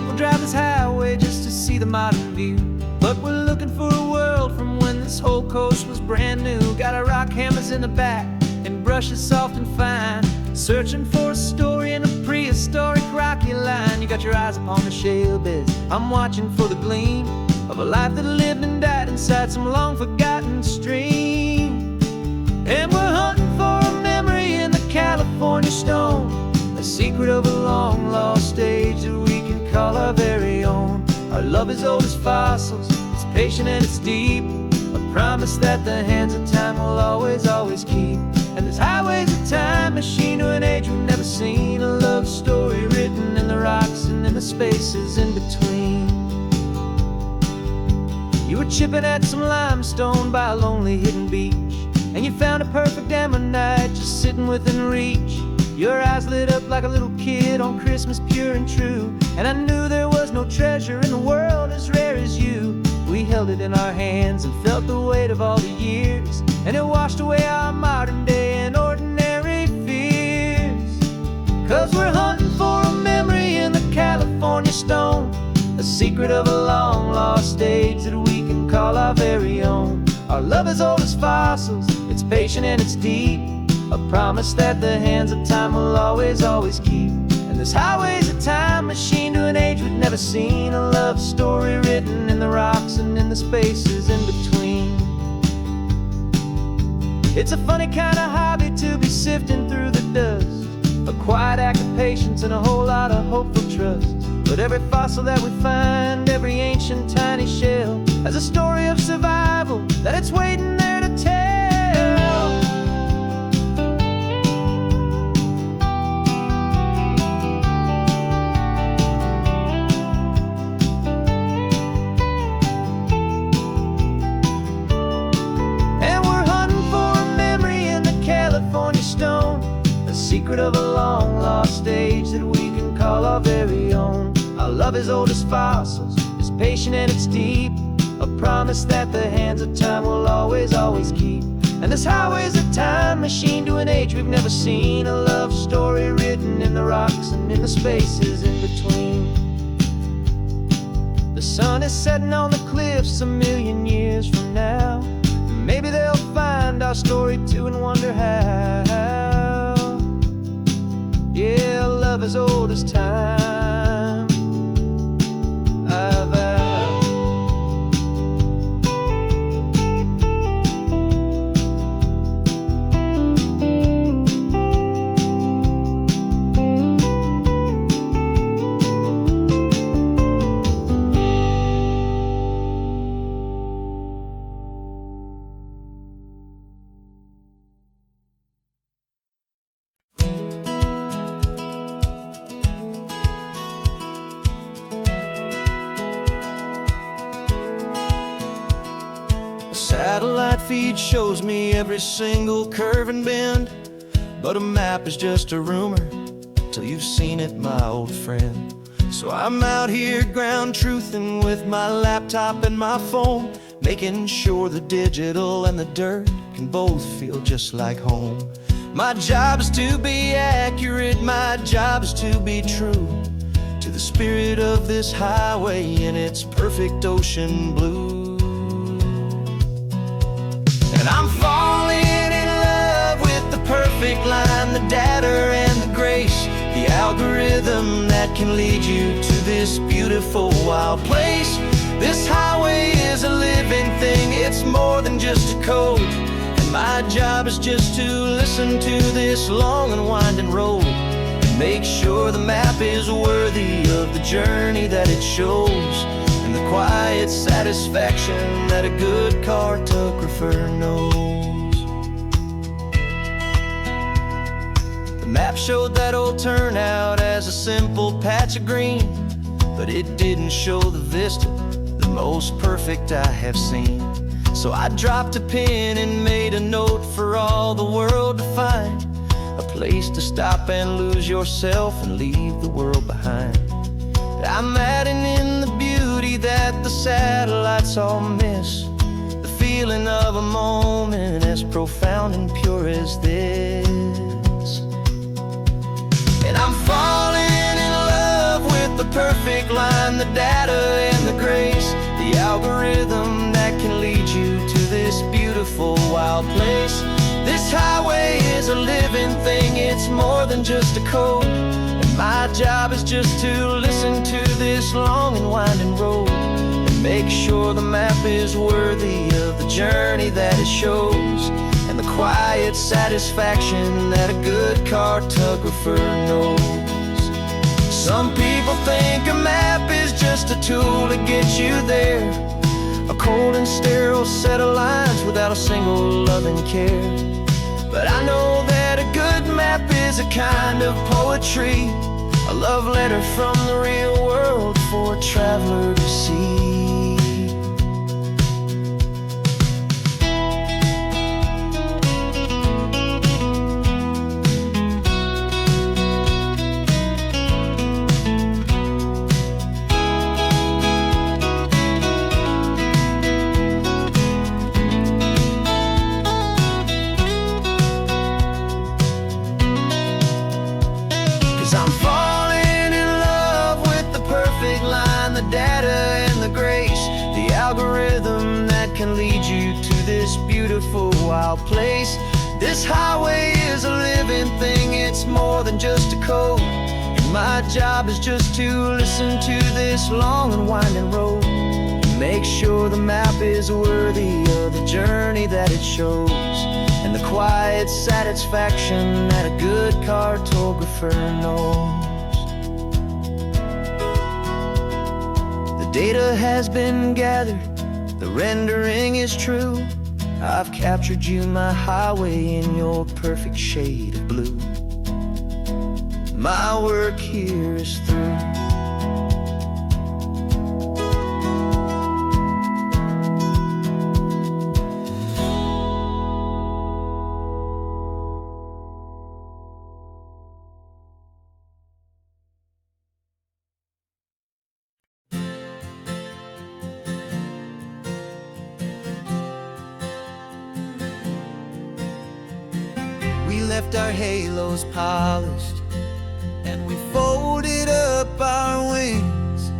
We'll drive this highway just to see the modern view, but we're looking for a world from when this whole coast was brand new. Got our rock hammers in the back and brushes soft and fine, searching for a story in a prehistoric rocky line. You got your eyes upon the shale beds, I'm watching for the gleam of a life that lived and died inside some long forgotten stream. And we're hunting for a memory in the California stone, a secret of a long lost age that we can call our very own. Our love is old as fossils, it's patient and it's deep, a promise that the hands of time will always, always keep. And this highway's a time machine to an age we've never seen, a love story written in the rocks and in the spaces in between. You were chipping at some limestone by a lonely hidden beach, and you found a perfect ammonite just sitting within reach. Your eyes lit up like a little kid on Christmas, pure and true, and I knew there was no treasure in the world as rare as you. We held it in our hands and felt the weight of all the years, and it washed away our modern day and ordinary fears. 'Cause we're hunting for a memory in the California stone, a secret of a long lost age that we can call our very own. Our love is old as fossils, it's patient and it's deep, a promise that the hands of time will always, always keep. And this highway's a time machine to an age we've never seen, a love story written in the rocks and in the spaces in between. It's a funny kind of hobby to be sifting through the dust, a quiet act of patience and a whole lot of hopeful trust. But every fossil that we find, every ancient tiny shell, has a story of survival that it's waiting there to tell. And we're hunting for a memory in the California stone, a secret of a long lost age that we can call our very own. Our love is old as fossils, it's patient and it's deep, a promise that the hands of time will always, always keep. And this highway's a time machine to an age we've never seen, a love story written in the rocks and in the spaces in between. The sun is setting on the cliffs a million years from now, maybe they'll find our story too and wonder how. Yeah, love is old as time. Satellite feed shows me every single curve and bend, but a map is just a rumor till you've seen it, my old friend. So I'm out here ground truthing with my laptop and my phone, making sure the digital and the dirt can both feel just like home. My job is to be accurate, my job is to be true to the spirit of this highway in its perfect ocean blue. And I'm falling in love with the perfect line, the data and the grace, the algorithm that can lead you to this beautiful wild place. This highway is a living thing, it's more than just a code, and my job is just to listen to this long and winding road and make sure the map is worthy of the journey that it shows, and the quiet satisfaction that a good cartographer knows. The map showed that old turnout as a simple patch of green, but it didn't show the vista, the most perfect I have seen. So I dropped a pin and made a note for all the world to find, a place to stop and lose yourself and leave the world behind. I'm adding in the beauty that the satellites all miss, the feeling of a moment as profound and pure as this. And I'm falling in love with the perfect line, the data and the grace, the algorithm that can lead you to this beautiful wild place. This highway is a living thing, it's more than just a code. And my job is just to listen to this long and winding road and make sure the map is worthy of the journey that it shows, and the quiet satisfaction that a good cartographer knows. Some people think a map is just a tool to get you there, a cold and sterile set of lines without a single loving care. But I know that a good map is a kind of poetry, a love letter from the real world for a traveler to see. I'm falling in love with the perfect line, the data and the grace, the algorithm that can lead you to this beautiful wild place. This highway is a living thing, it's more than just a code. And my job is just to listen to this long and winding road and make sure the map is worthy of the journey that it shows, and the quiet satisfaction that a good cartographer knows. The data has been gathered, the rendering is true. I've captured you, my highway, in your perfect shade of blue. My work here is through. We left our halos polished, and we folded up our wings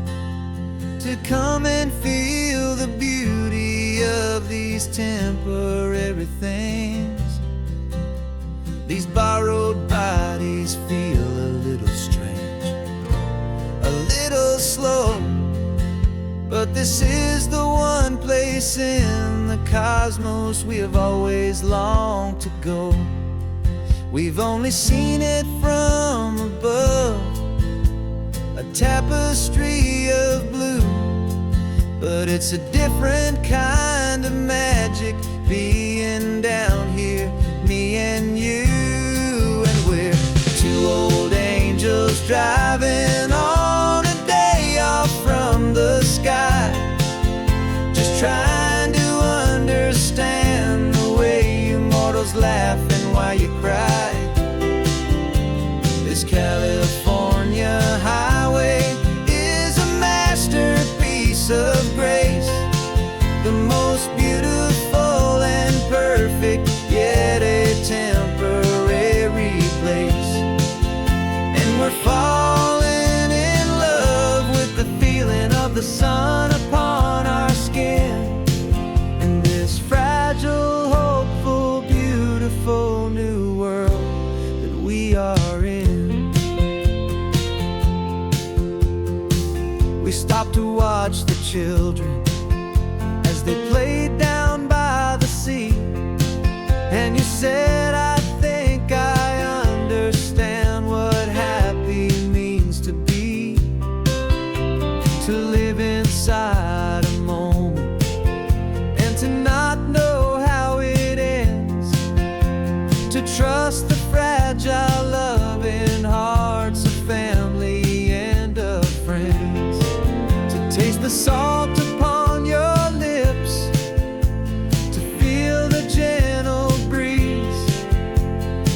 to come and feel the beauty of these temporary things. These borrowed bodies feel a little strange, a little slow, but this is the one place in the cosmos we have always longed to go. We've only seen it from above, a tapestry of blue, but it's a different kind of magic being down here, me and you. And we're two old angels driving on a day off from the sky, just trying to understand the way you mortals laugh and why you cry. This California highway is a masterpiece of grace, the most beautiful and perfect, yet a temporary place. And we're falling in love with the feeling of the sun upon our skin, and this fragile, hopeful, beautiful new world that we are in. We stopped to watch the children as they played down by the sea, and you said, I think I understand what happy means to be, to live inside a moment and to not know how it ends, to trust the fragile loving hearts of family and of friends, to taste the salt upon your lips, to feel the gentle breeze,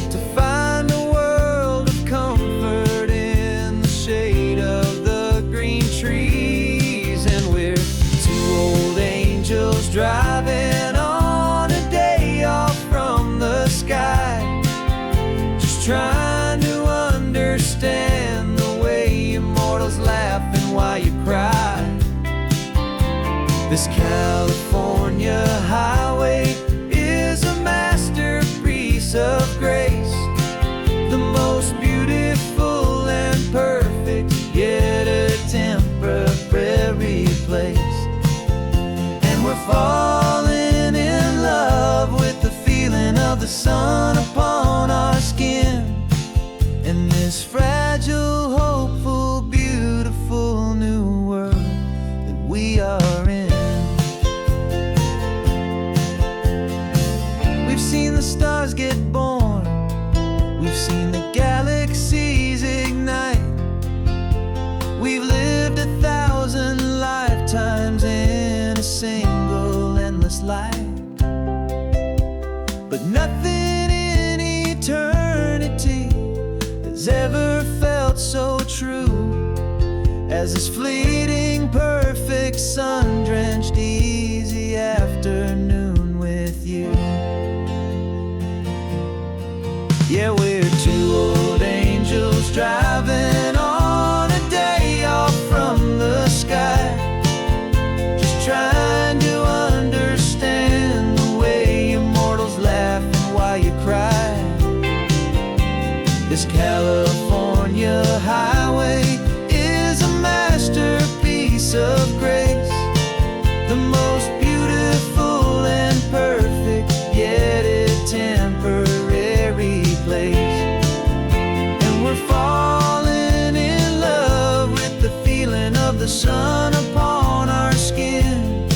to find a world of comfort in the shade of the green trees. And we're two old angels driving on a day off from the sky, just trying to understand the way immortals laugh This California highway is a masterpiece of grace, the most beautiful and perfect, yet a temporary place. And we're falling in love with the feeling of the sun upon our skin, in this fragile, hopeful, beautiful new world that we are in. We've seen the stars get born, we've seen the galaxies ignite, we've lived 1,000 lifetimes in a single endless life. But nothing in eternity has ever felt so true as this fleeting, perfect, sun-drenched, easy afternoon with you. Yeah, we're two old angels driving on a day off from the sky, just trying to understand the way immortals laugh and why you cry. This California highway is a masterpiece of grace, the most beautiful and perfect, yet a temporary place. And we're falling in love with the feeling of the sun upon our skin,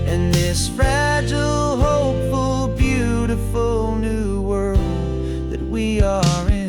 and this fragile, hopeful, beautiful new world that we are in.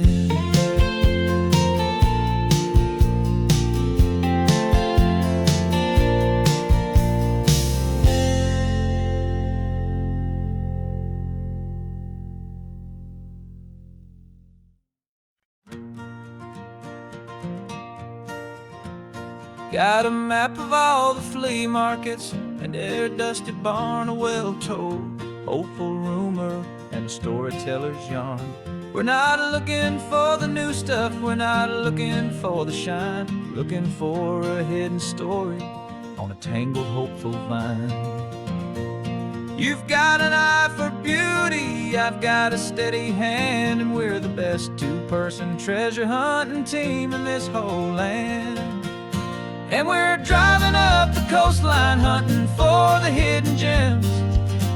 Got a map of all the flea markets, and their dusty barn, a well-told, hopeful rumor, and a storyteller's yarn. We're not looking for the new stuff, we're not looking for the shine, looking for a hidden story on a tangled, hopeful vine. You've got an eye for beauty, I've got a steady hand, and we're the best two-person treasure hunting team in this whole land. And we're driving up the coastline hunting for the hidden gems,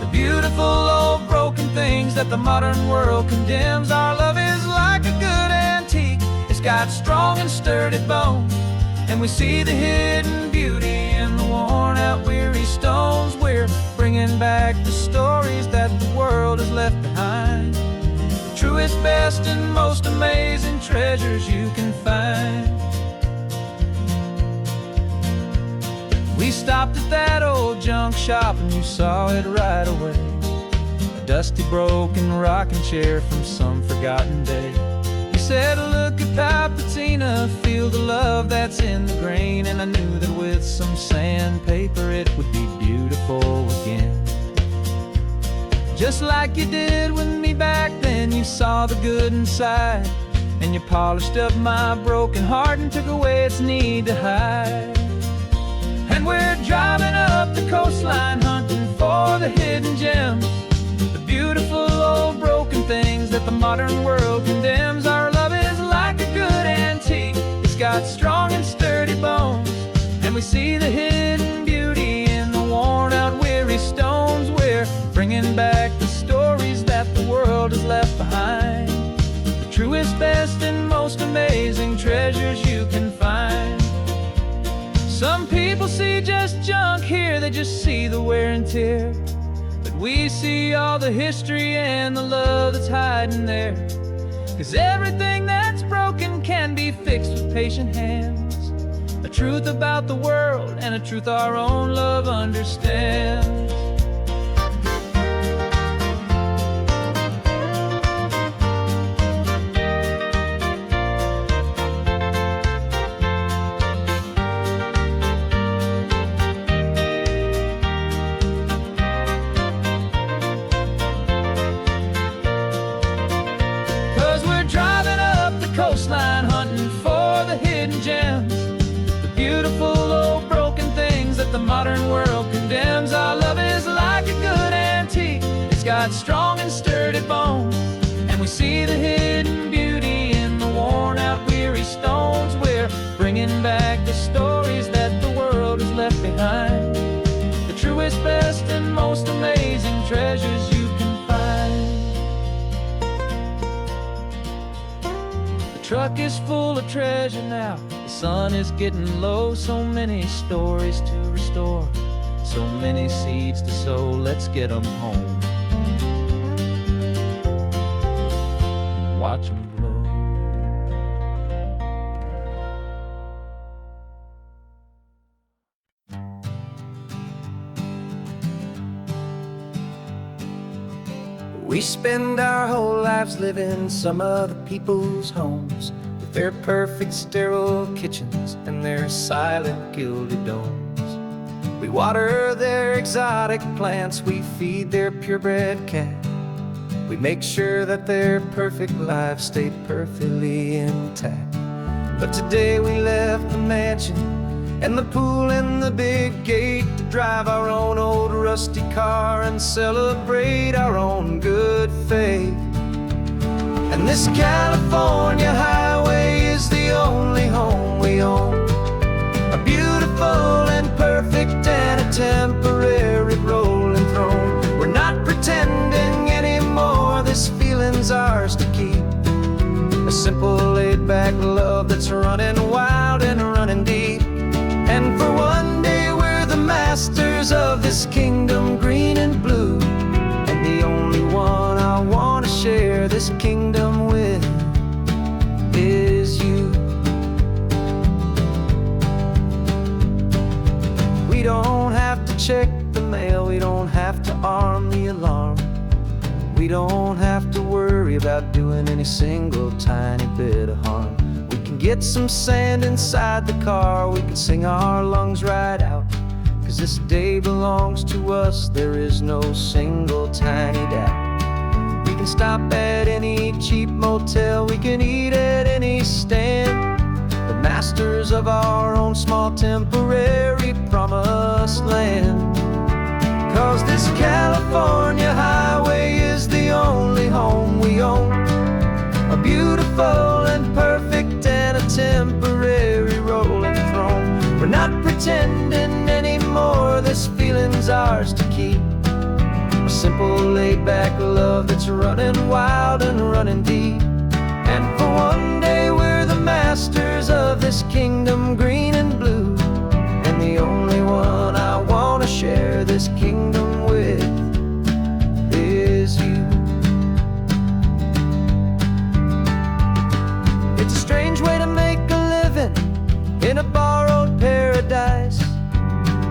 the beautiful old broken things that the modern world condemns. Our love is like a good antique, it's got strong and sturdy bones, and we see the hidden beauty in the worn out weary stones. We're bringing back the stories that the world has left behind, the truest, best, and most amazing treasures you can find. We stopped at that old junk shop and you saw it right away, a dusty, broken rocking chair from some forgotten day. You said, look at Papatina, feel the love that's in the grain, and I knew that with some sandpaper it would be beautiful again. Just like you did with me back then, you saw the good inside, and you polished up my broken heart and took away its need to hide. And we're driving up the coastline hunting for the hidden gems, the beautiful old broken things that the modern world condemns. Our love is like a good antique, it's got strong and sturdy bones, and we see the hidden beauty in the worn out weary stones. We're bringing back the stories that the world has left behind, the truest, best, and most amazing treasures you can find. Some people see just junk here, they just see the wear and tear, but we see all the history and the love that's hiding there. 'Cause everything that's broken can be fixed with patient hands, a truth about the world and a truth our own love understands. 'Cause we're driving up the coastline hunting for the hidden gems, the beautiful old broken things that the modern world condemns. left behind, the truest, best, and most amazing treasures you can find. The truck is full of treasure now, the sun is getting low. So many stories to restore, so many seeds to sow. Let's get them home, watch them blow. We spend our whole lives living some other people's homes, with their perfect sterile kitchens and their silent gilded domes. We water their exotic plants, we feed their purebred cat. We make sure that their perfect lives stay perfectly intact. But today we left the mansion and the pool and the big gate to drive our own old rusty car and celebrate our own good faith. And this California highway is the only home we own, a beautiful and perfect and a temporary rolling throne. We're not pretending anymore, this feeling's ours to keep, a simple laid-back love that's running wild and running deep. And for one day we're the masters of this kingdom green and blue, and the only one I want to share this kingdom with is you. We don't have to check the mail, we don't have to arm the alarm, we don't have to worry about doing any single tiny bit of harm. We can get some sand inside the car, we can sing our lungs right out, 'cause this day belongs to us, there is no single tiny doubt. We can stop at any cheap motel, we can eat at any stand, the masters of our own small temporary promised land. 'Cause this California highway is the only home we own, a beautiful and perfect and a temporary rolling throne. We're not pretending anymore, this feeling's ours to keep, a simple laid-back love that's running wild and running deep. And for one day we're the masters of this kingdom green and blue, and the only one I want to share this kingdom with is you. It's a strange way to make a living in a borrowed paradise,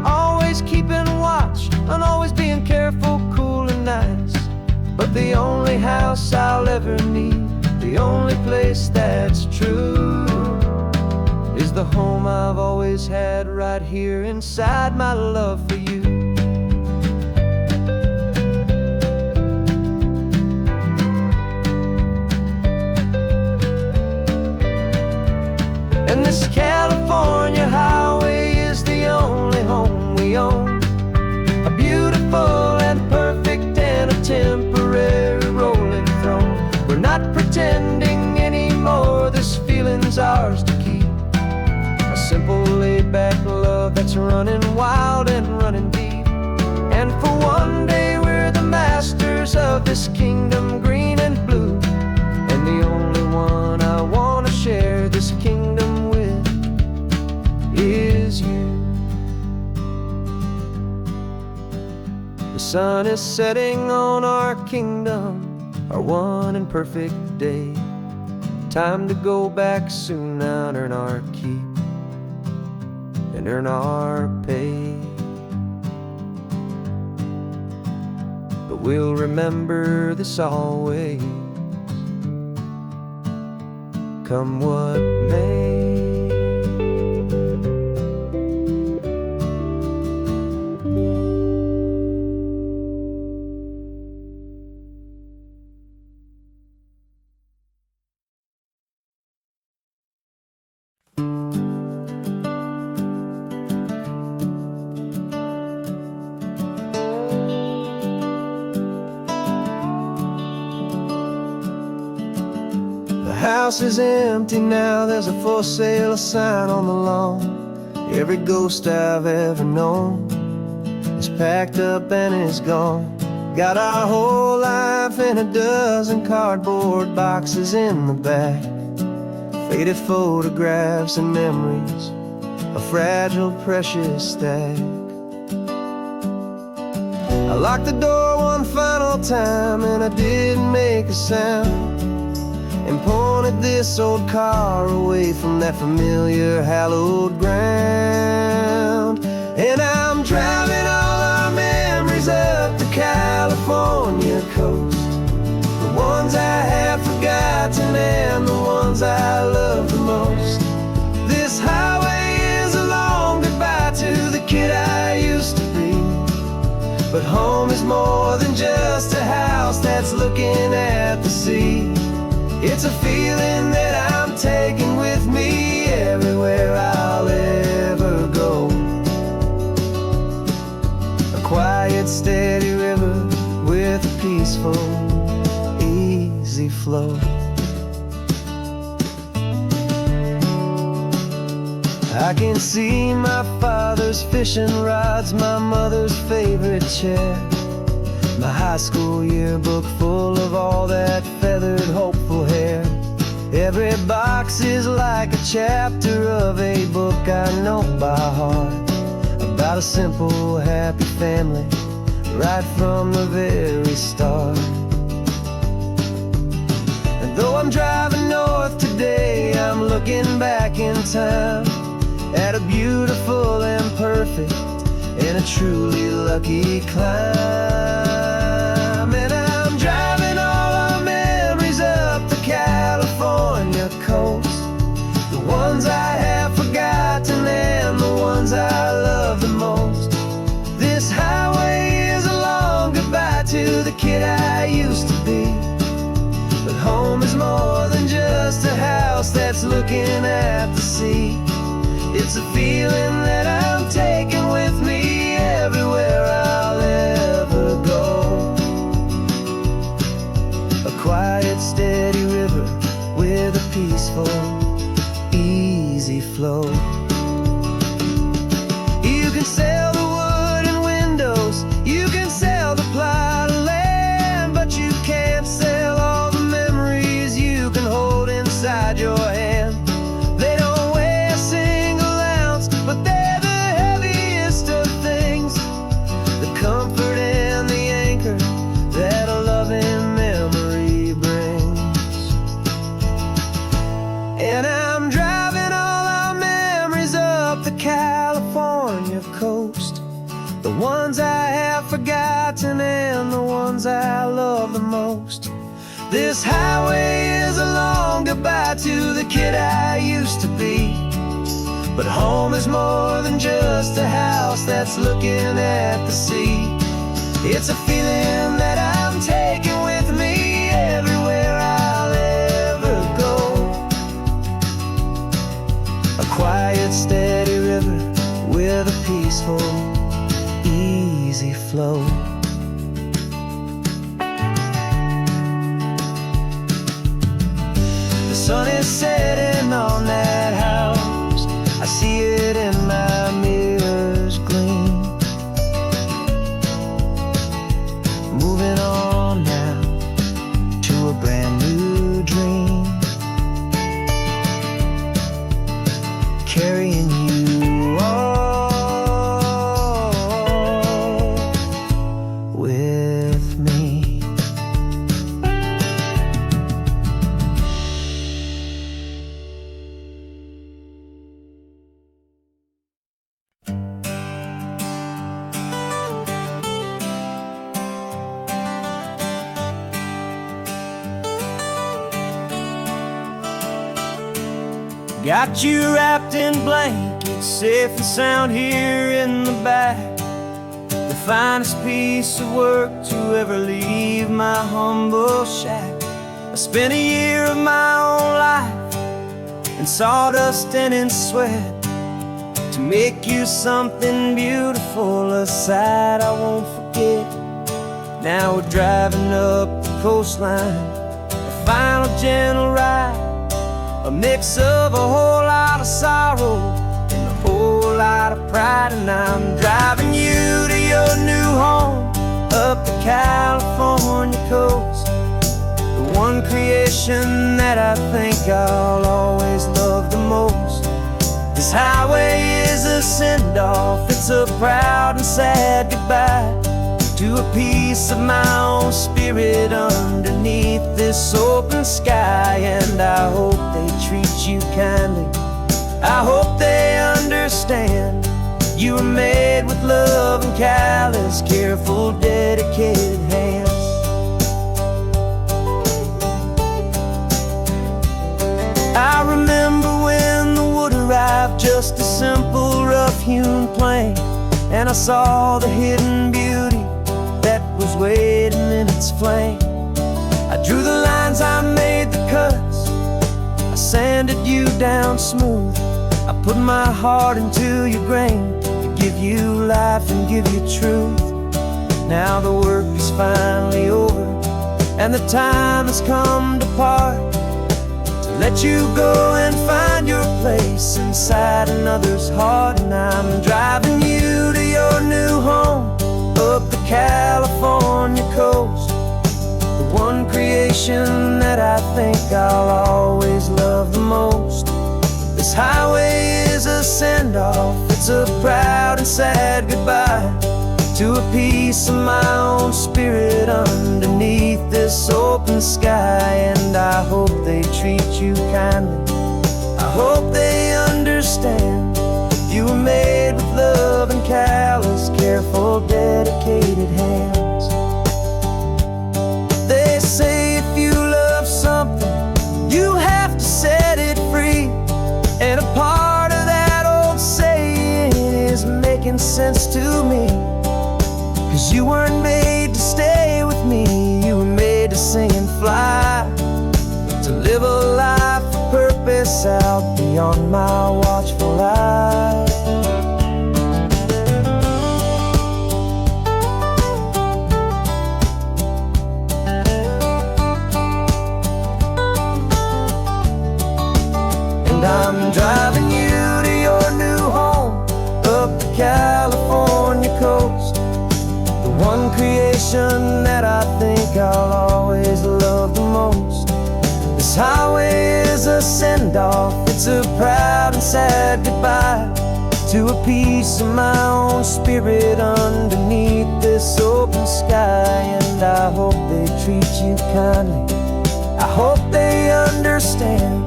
always keeping watch and always being careful, cool and nice. But the only house I'll ever need, the only place that's true, is the home I've always had right here inside my love for you. And this California highway is the only home we own, a beautiful and perfect and a temporary rolling throne. We're not pretending anymore, this feeling's ours to keep, a simple laid-back love that's running wild and running deep. And for one day we're the masters of this kingdom green and blue, and the only one I want to share this kingdom with is you. The sun is setting on our kingdom, our one and perfect day. Time to go back soon now and earn our keep and earn our pay. But we'll remember this always, come what may. The house is empty now, there's a for sale sign on the lawn. Every ghost I've ever known is packed up and is gone. Got our whole life in a dozen cardboard boxes in the back. Faded photographs and memories, a fragile, precious stack. I locked the door one final time and I didn't make a sound, and pointed this old car away from that familiar hallowed ground. And I'm driving all our memories up the California coast, the ones I have forgotten and the ones I love the most. This highway is a long goodbye to the kid I used to be, but home is more than just a house that's looking at the sea. It's a feeling that I'm taking with me everywhere I'll ever go. A quiet, steady river with a peaceful, easy flow. I can see my father's fishing rods, my mother's favorite chair, my high school yearbook full of all that feathered, hopeful hair. Every box is like a chapter of a book I know by heart, about a simple, happy family right from the very start. And though I'm driving north today, I'm looking back in time at a beautiful and perfect and a truly lucky climb. And I'm driving all our memories up the California coast, the ones I have forgotten and the ones I love the most. This highway is a long goodbye to the kid I used to be, but home is more than just a house that's looking at the sea. It's a feeling that I'm taking with me everywhere I'll ever go. A quiet, steady river with a peaceful, easy flow. You can sell the wood and windows, you can sell the plot of land, but you can't sell all the memories you can hold inside your hand. They don't weigh a single ounce, but they're the heaviest of things, the comfort and the anchor that a loving memory brings. And I'm driving all our memories up the California coast, the ones I have forgotten and the ones I love the most. This highway is a long goodbye to the kid I used to be, but home is more than just a house that's looking at the sea. It's a feeling that I'm taking with me everywhere I'll ever go. A quiet, steady river with a peaceful, easy flow. The sun is setting on that house, I see it in my mirror's gleam. Moving on now to a brand new dream, carrying you all with me. Got you wrapped in blankets, safe and sound here in the back. The finest piece of work to ever leave my humble shack. I spent a year of my own life in sawdust and in sweat to make you something beautiful, a sight I won't forget. Now we're driving up the coastline, a final gentle ride, a mix of a whole lot of sorrow and a whole lot of pride, and I'm driving you to your new home up the California coast. The one creation that I think I'll always love the most. This highway is a send-off, it's a proud and sad goodbye to a piece of my own spirit underneath this open sky. And I hope they treat you kindly, I hope they understand. You were made with love and callous, careful, dedicated hands. I remember when the wood arrived, just a simple rough-hewn plank, and I saw the hidden beauty that was waiting in its flank. I drew the lines, I made the cuts, I sanded you down smooth. I put my heart into your grain to give you life and give you truth. Now the work is finally over, and the time has come to part, to let you go and find your place inside another's heart. And I'm driving you to your new home up the California coast. The one creation that I think I'll always love the most. This highway is a send-off, it's a proud and sad goodbye to a piece of my own spirit underneath this open sky. And I hope they treat you kindly, I hope they understand. You were made with love and callous, careful, dedicated hands. They say if you love something, you have to set it free. And a part of that old saying is making sense to me. 'Cause you weren't made to stay with me, you were made to sing and fly, to live a life of purpose out beyond my watchful eye. And I'm driving you to your new home up the California coast. The one creation that I think I'll always love the most. This highway is a send-off, it's a proud and sad goodbye to a piece of my own spirit underneath this open sky. And I hope they treat you kindly, I hope they understand.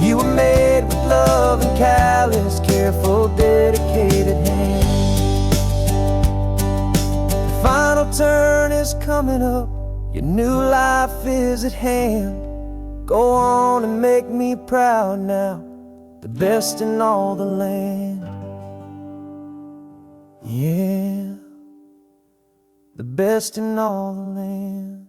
You were made with love and callous, careful, dedicated hands. The final turn is coming up, your new life is at hand. Go on and make me proud now, the best in all the land. Yeah, the best in all the land.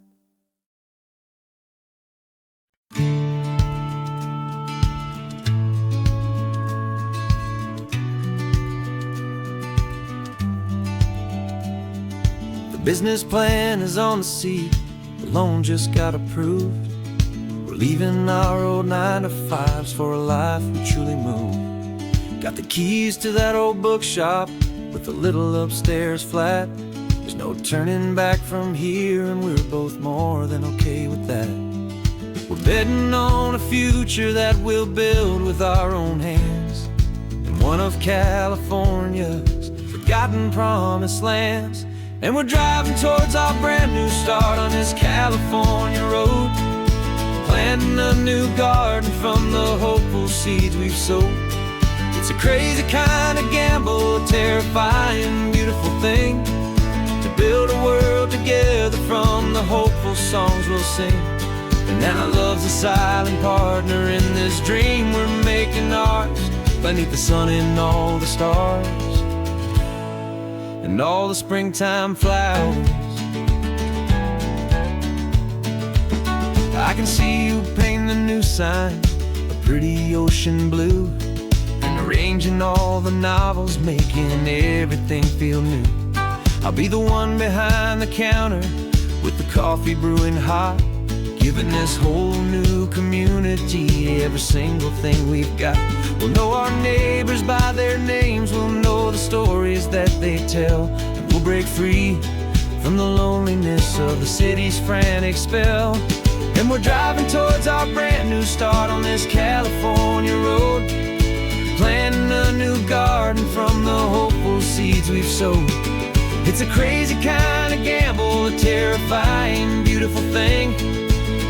The business plan is on the seat, the loan just got approved. We're leaving our old 9-to-5s for a life we truly move. Got the keys to that old bookshop with the little upstairs flat. There's no turning back from here, and we're both more than okay with that. We're betting on a future that we'll build with our own hands, in one of California's forgotten promised lands. And we're driving towards our brand new start on this California road, planting a new garden from the hopeful seeds we've sowed. It's a crazy kind of gamble, a terrifying, beautiful thing, to build a world together from the hopeful songs we'll sing. And now love's a silent partner in this dream we're making ours, beneath the sun and all the stars and all the springtime flowers. I can see you painting the new sign a pretty ocean blue, and arranging all the novels, making everything feel new. I'll be the one behind the counter with the coffee brewing hot, giving this whole new community every single thing we've got. We'll know our neighbors by their names, we'll know the stories that they tell, and we'll break free from the loneliness of the city's frantic spell. And we're driving towards our brand new start on this California road, planting a new garden from the hopeful seeds we've sowed. It's a crazy kind of gamble, a terrifying, beautiful thing,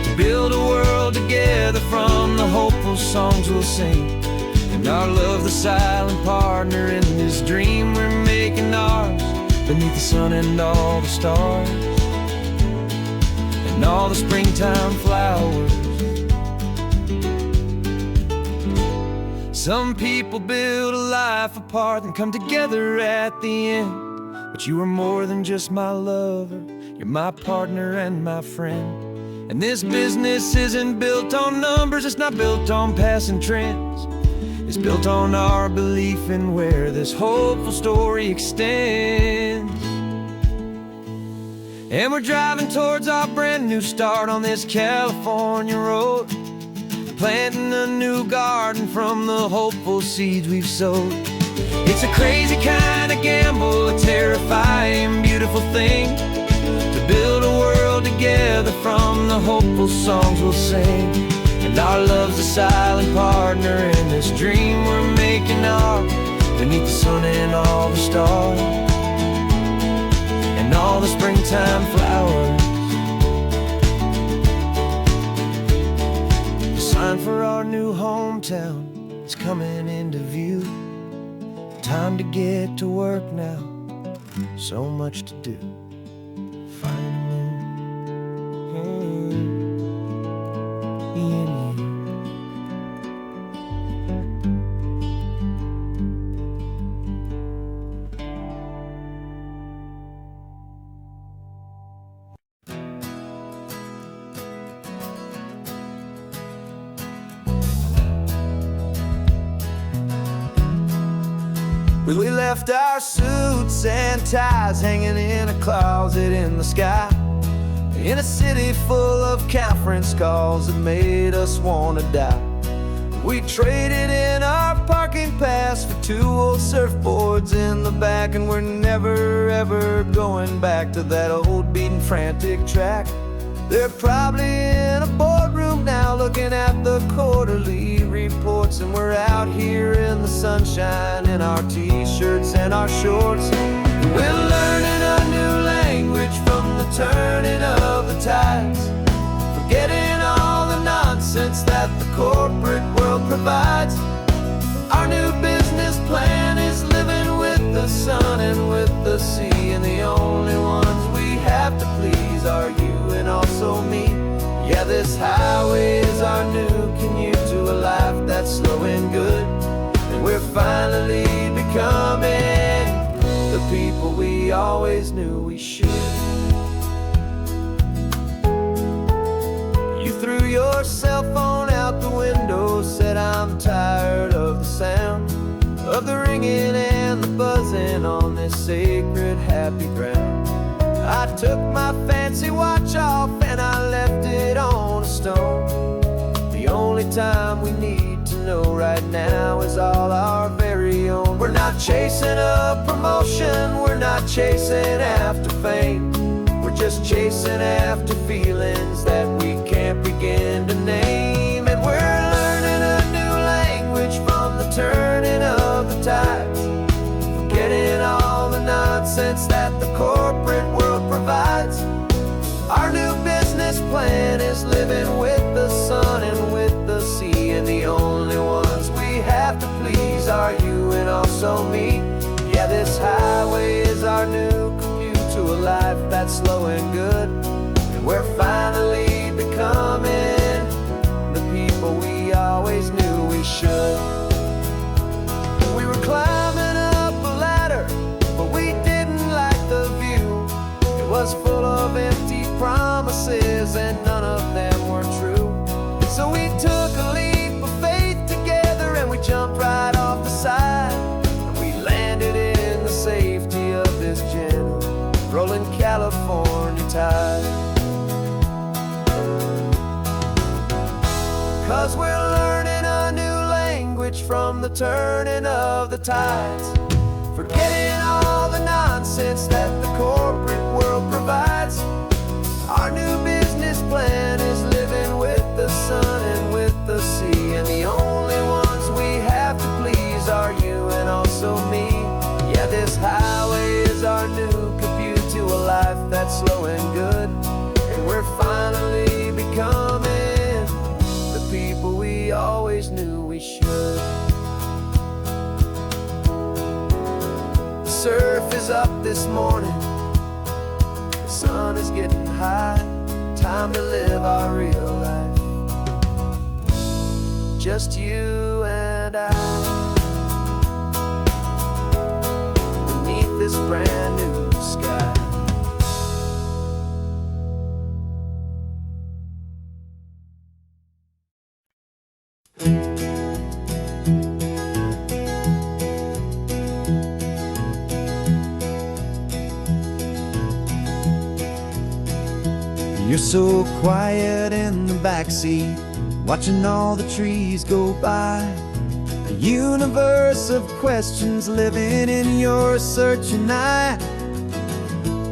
to build a world together from the hopeful songs we'll sing. And our love, the silent partner in this dream we're making ours, beneath the sun and all the stars, and all the springtime flowers. Some people build a life apart and come together at the end, but you are more than just my lover, you're my partner and my friend. And this business isn't built on numbers, it's not built on passing trends. It's built on our belief in where this hopeful story extends. And we're driving towards our brand new start on this California road, planting a new garden from the hopeful seeds we've sowed. It's a crazy kind of gamble, a terrifying, beautiful thing, to build a world together from the hopeful songs we'll sing. And our love's a silent partner in this dream we're making ours, beneath the sun and all the stars, and all the springtime flowers. The sign for our new hometown is coming into view. Time to get to work now, so much to do. Finding you, me and you. We left our suits and ties hanging in a closet in the sky, in a city full of conference calls that made us wanna die. We traded in our parking pass for 2 old surfboards in the back, and we're never ever going back to that old beaten frantic track. They're probably in a boardroom now looking at the quarterly reports, and we're out here in the sunshine in our t-shirts and our shorts. We're learning a new language from the turning of the tides, forgetting all the nonsense that the corporate world provides. Our new business plan is living with the sun and with the sea, and the only ones we have to please are you and also me. Yeah, this highway is our new commute to a life that's slow and good, and we're finally becoming the people we always knew we should. You threw your cell phone out the window, said I'm tired of the sound of the ringing and the buzzing on this sacred happy ground. I took my fancy watch off and I left it on a stone. The only time we need to know right now is all our very own. We're not chasing a promotion, we're not chasing after fame, we're just chasing after feelings that we can't begin to name. And we're learning a new language from the turning of the tides, forgetting all the nonsense that the corporate world provides. Our new business plan is living with the sun and with the sea, and the only ones we have to please are you and also me. Yeah, this highway is our new commute to a life that's slow and good, and we're finally becoming the people we always knew we should. We were climbing up a ladder, but we didn't like the view. turning of the tides, forgetting all the nonsense that the corporate world provides. Our new business plan is living with the sun and with the sea, and the only ones we have to please are you and also me. Yeah, this highway is our new commute to a life that's slow and good, and we're finally becoming the people we always knew we should. The surf is up this morning, the sun is getting high, time to live our real life, just you and I, beneath this brand new sky. You're so quiet in the backseat, watching all the trees go by. A universe of questions living in your searching eye.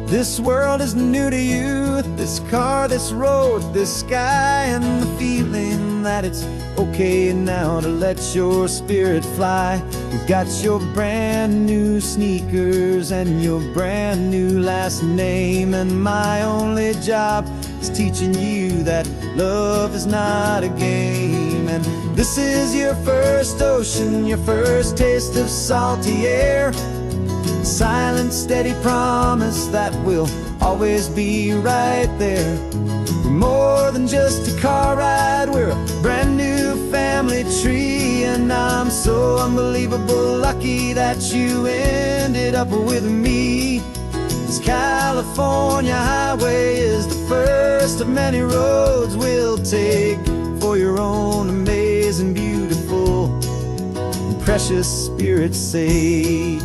This world is new to you, this car, this road, this sky, and the feeling that it's okay now to let your spirit fly. You've got your brand new sneakers and your brand new last name, and my only job is teaching you that love is not a game. And this is your first ocean, your first taste of salty air, silent, steady promise that we'll always be right there. We're more than just a car ride, we're a brand new family tree, and I'm so unbelievable lucky that you ended up with me. This California highway is the first of many roads we'll take for your own amazing, beautiful, and precious spirit's sake.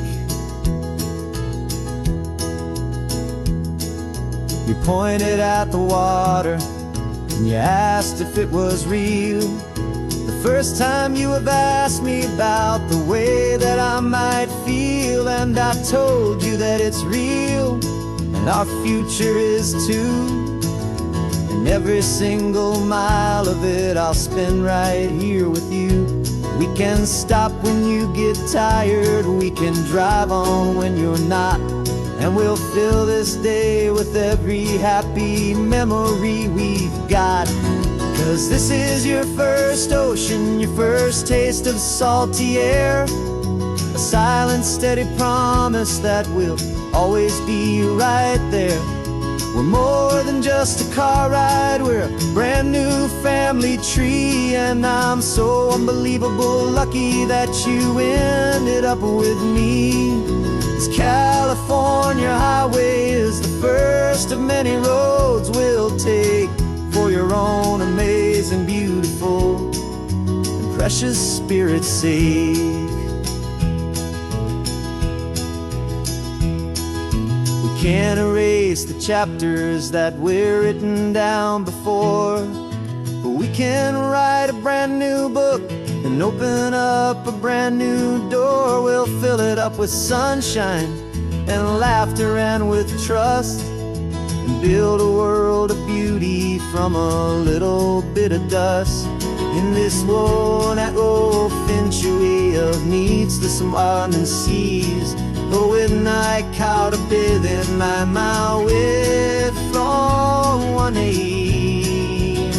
You pointed at the water and you asked if it was real. The first time you have asked me about the way that I might feel, and I told you that it's real and our future is too. And every single mile of it I'll spend right here with you. We can stop when you get tired, we can drive on when you're not, and we'll fill this day with every happy memory we've got. 'Cause this is your first ocean, your first taste of salty air, a silent, steady promise that we'll always be right there. We're more than just a car ride, we're a brand new family tree, and I'm so unbelievable lucky that you ended up with me. This California highway is the first of many roads we'll take for your own amazing, beautiful, and precious spirit's sake. We can't erase the chapters that we're written down before, but we can write a brand new book and open up a brand new door. We'll fill it up with sunshine and laughter and with trust, and build a world of beauty from a little bit of dust. In this world that finchuí of needs the summanen seas, och when I caught a bit in my mouth with from one knee.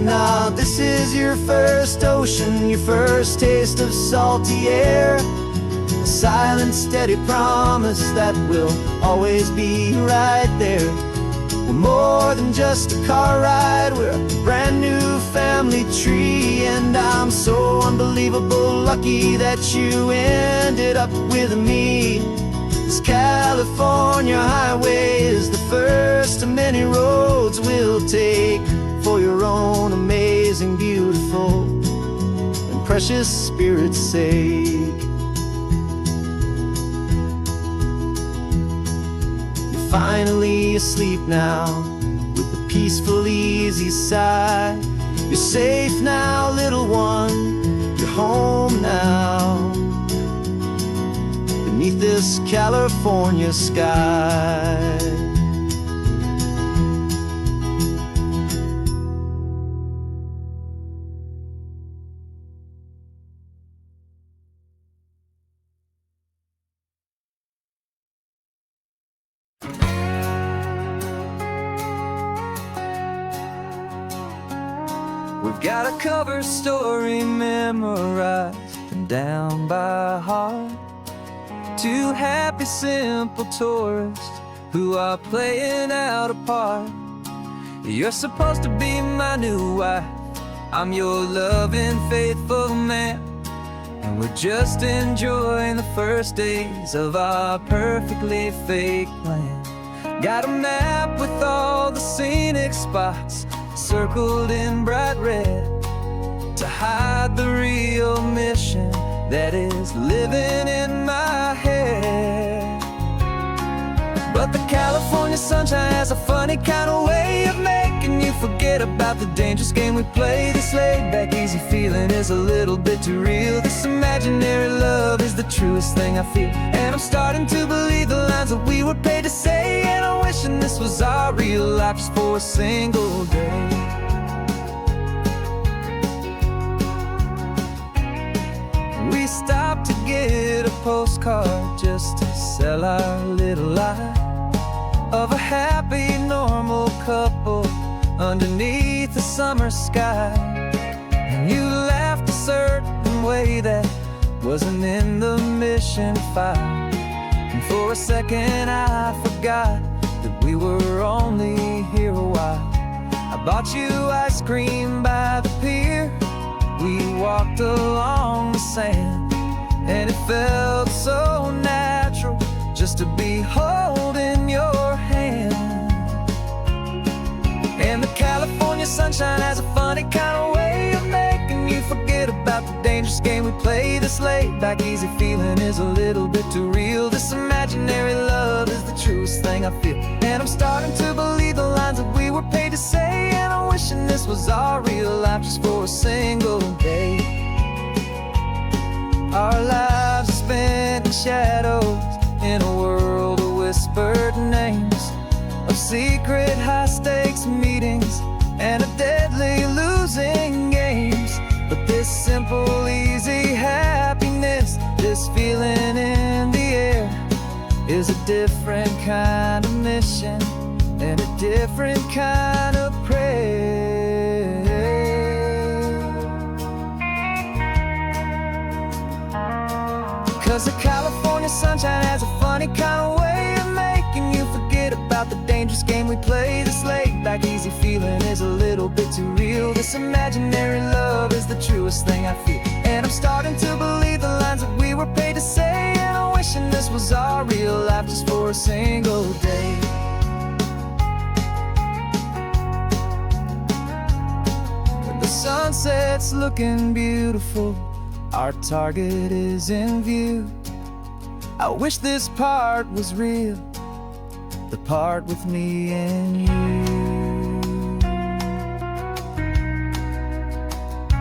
Now this is your first ocean, your first taste of salty air, a silent, steady promise that we'll always be right there. We're more than just a car ride, we're a brand new family tree, and I'm so unbelievable lucky that you ended up with me. This California highway is the first of many roads we'll take for your own amazing, beautiful, and precious spirit's sake. You're finally asleep now with a peaceful, easy sigh. You're safe now, little one. Your home now, beneath this California sky. We've got a cover story memorized and down by heart. Two happy, simple tourists who are playing out a part. You're supposed to be my new wife, I'm your loving, faithful man, and we're just enjoying the first days of our perfectly fake plan. Got a map with all the scenic spots circled in bright red to hide the real mission that is living in my head. But the California sunshine has a funny kind of way of making you forget about the dangerous game we play. This laid-back, easy feeling is a little bit too real. This imaginary love is the truest thing I feel, and I'm starting to believe the lines that we were paid to say. And I'm wishing this was our real life just for a single day. We stopped to get a postcard just to sell our little lie of a happy, normal couple underneath the summer sky. And you laughed a certain way that wasn't in the mission file, and for a second I forgot that we were only here a while. I bought you ice cream by the pier, we walked along the sand, and it felt so natural just to be holding your hand. And the California sunshine has a funny kind of way of making you forget about the dangerous game we play. This laid-back, easy feeling is a little bit too real. This imaginary love is the truest thing I feel, and I'm starting to believe the lines that we were paid to say. And I'm wishing this was our real life just for a single day. Our lives are spent in shadows, in a world of whispered names, of secret high-stakes meetings and of deadly losing games. But this simple, easy happiness, this feeling in the air, is a different kind of mission and a different kind of prayer. 'Cause the California sunshine has a funny kind of way of making you forget about the dangerous game we play. This laid-back, easy feeling is a little bit too real. This imaginary love is the truest thing I feel, and I'm starting to believe the lines that we were paid to say. And I'm wishing this was our real life just for a single day. When the sunset's looking beautiful, our target is in view. I wish this part was real, the part with me and you.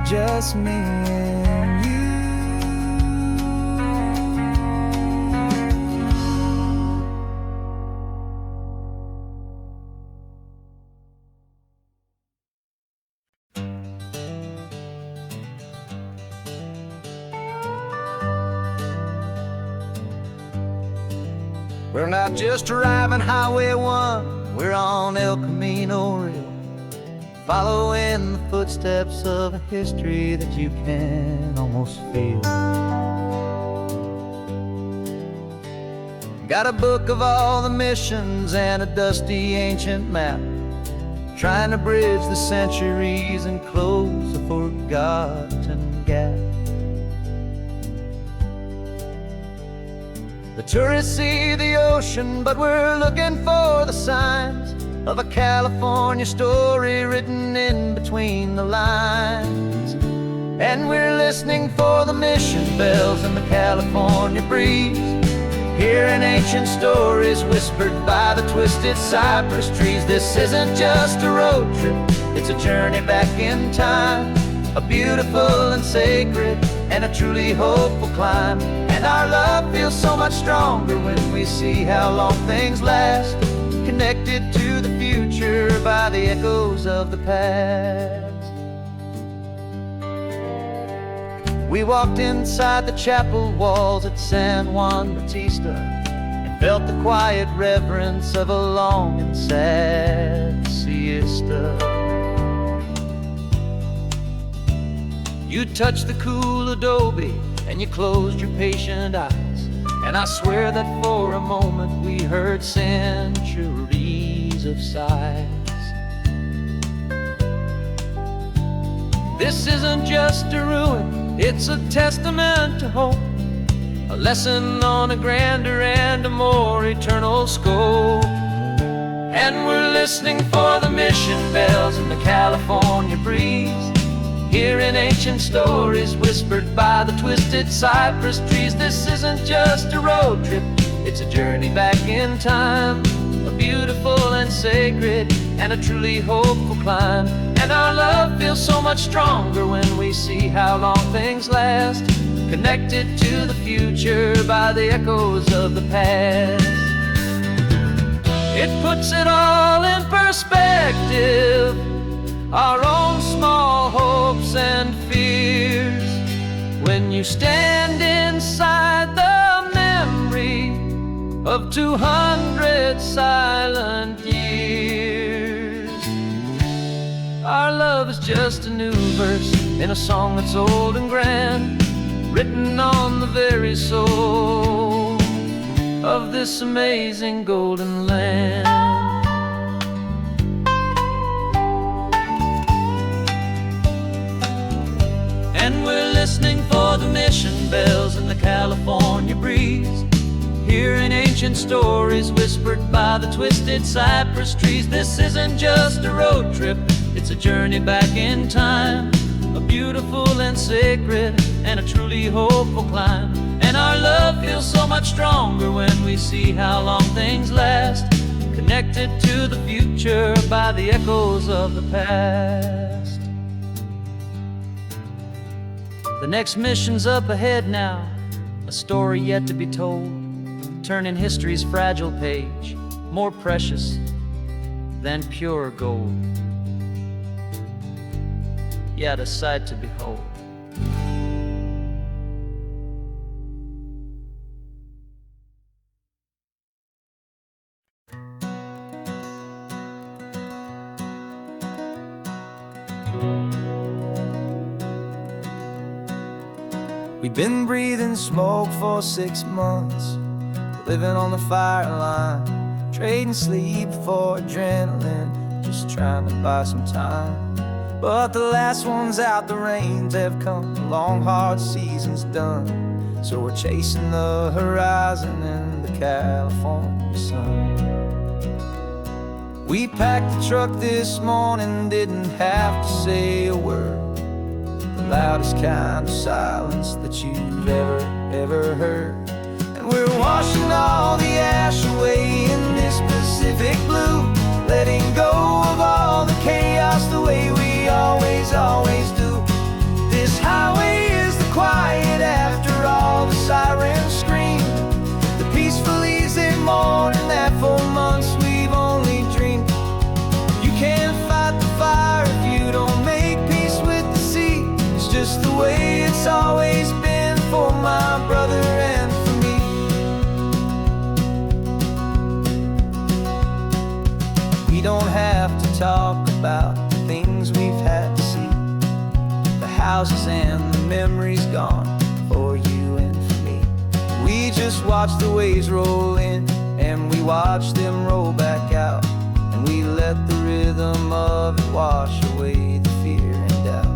Just me and you. We're not just driving Highway 1, we're on El Camino Real, following the footsteps of a history that you can almost feel. Got a book of all the missions and a dusty ancient map, trying to bridge the centuries and close a forgotten gap. The tourists see the ocean, but we're looking for the signs of a California story written in between the lines. And we're listening for the mission bells in the California breeze, hearing ancient stories whispered by the twisted cypress trees. This isn't just a road trip, it's a journey back in time, a beautiful and sacred and a truly hopeful climb. And our love feels so much stronger when we see how long things last, connected to the future by the echoes of the past. We walked inside the chapel walls at San Juan Bautista and felt the quiet reverence of a long and sad siesta. You touched the cool adobe and you closed your patient eyes, and I swear that for a moment we heard centuries of sighs. This isn't just a ruin, it's a testament to hope, a lesson on a grander and a more eternal scope. And we're listening for the mission bells in the California breeze, hearing ancient stories whispered by the twisted cypress trees. This isn't just a road trip, it's a journey back in time, a beautiful and sacred and a truly hopeful climb. And our love feels so much stronger when we see how long things last, connected to the future by the echoes of the past. It puts it all in perspective, our own small hopes and fears, when you stand inside the memory of 200 silent years. Our love is just a new verse in a song that's old and grand, written on the very soul of this amazing golden land. And we're listening for the mission bells in the California breeze, hearing ancient stories whispered by the twisted cypress trees. This isn't just a road trip, it's a journey back in time, a beautiful and sacred and a truly hopeful climb. And our love feels so much stronger when we see how long things last, connected to the future by the echoes of the past. The next mission's up ahead now, a story yet to be told, turning history's fragile page more precious than pure gold. Yet a sight to behold. We've been breathing smoke for 6 months, living on the fire line, trading sleep for adrenaline, just trying to buy some time. But the last one's out, the rains have come, the long hard season's done, so we're chasing the horizon in the California sun. We packed the truck this morning, didn't have to say a word, the loudest kind of silence that you've ever heard. And we're washing all the ash away in this Pacific blue, letting go of all the chaos the way we always do. This highway is the quiet after all the sirens scream, the peaceful easy morning that for months we've only dreamed. You can't fight the fire if you don't make peace with the sea. It's just the way it's always been for my brother and for me. We don't have to talk about the things we've had to see, the houses and the memories gone for you and for me. We just watch the waves roll in and we watch them roll back out, and we let the rhythm of it wash away the fear and doubt.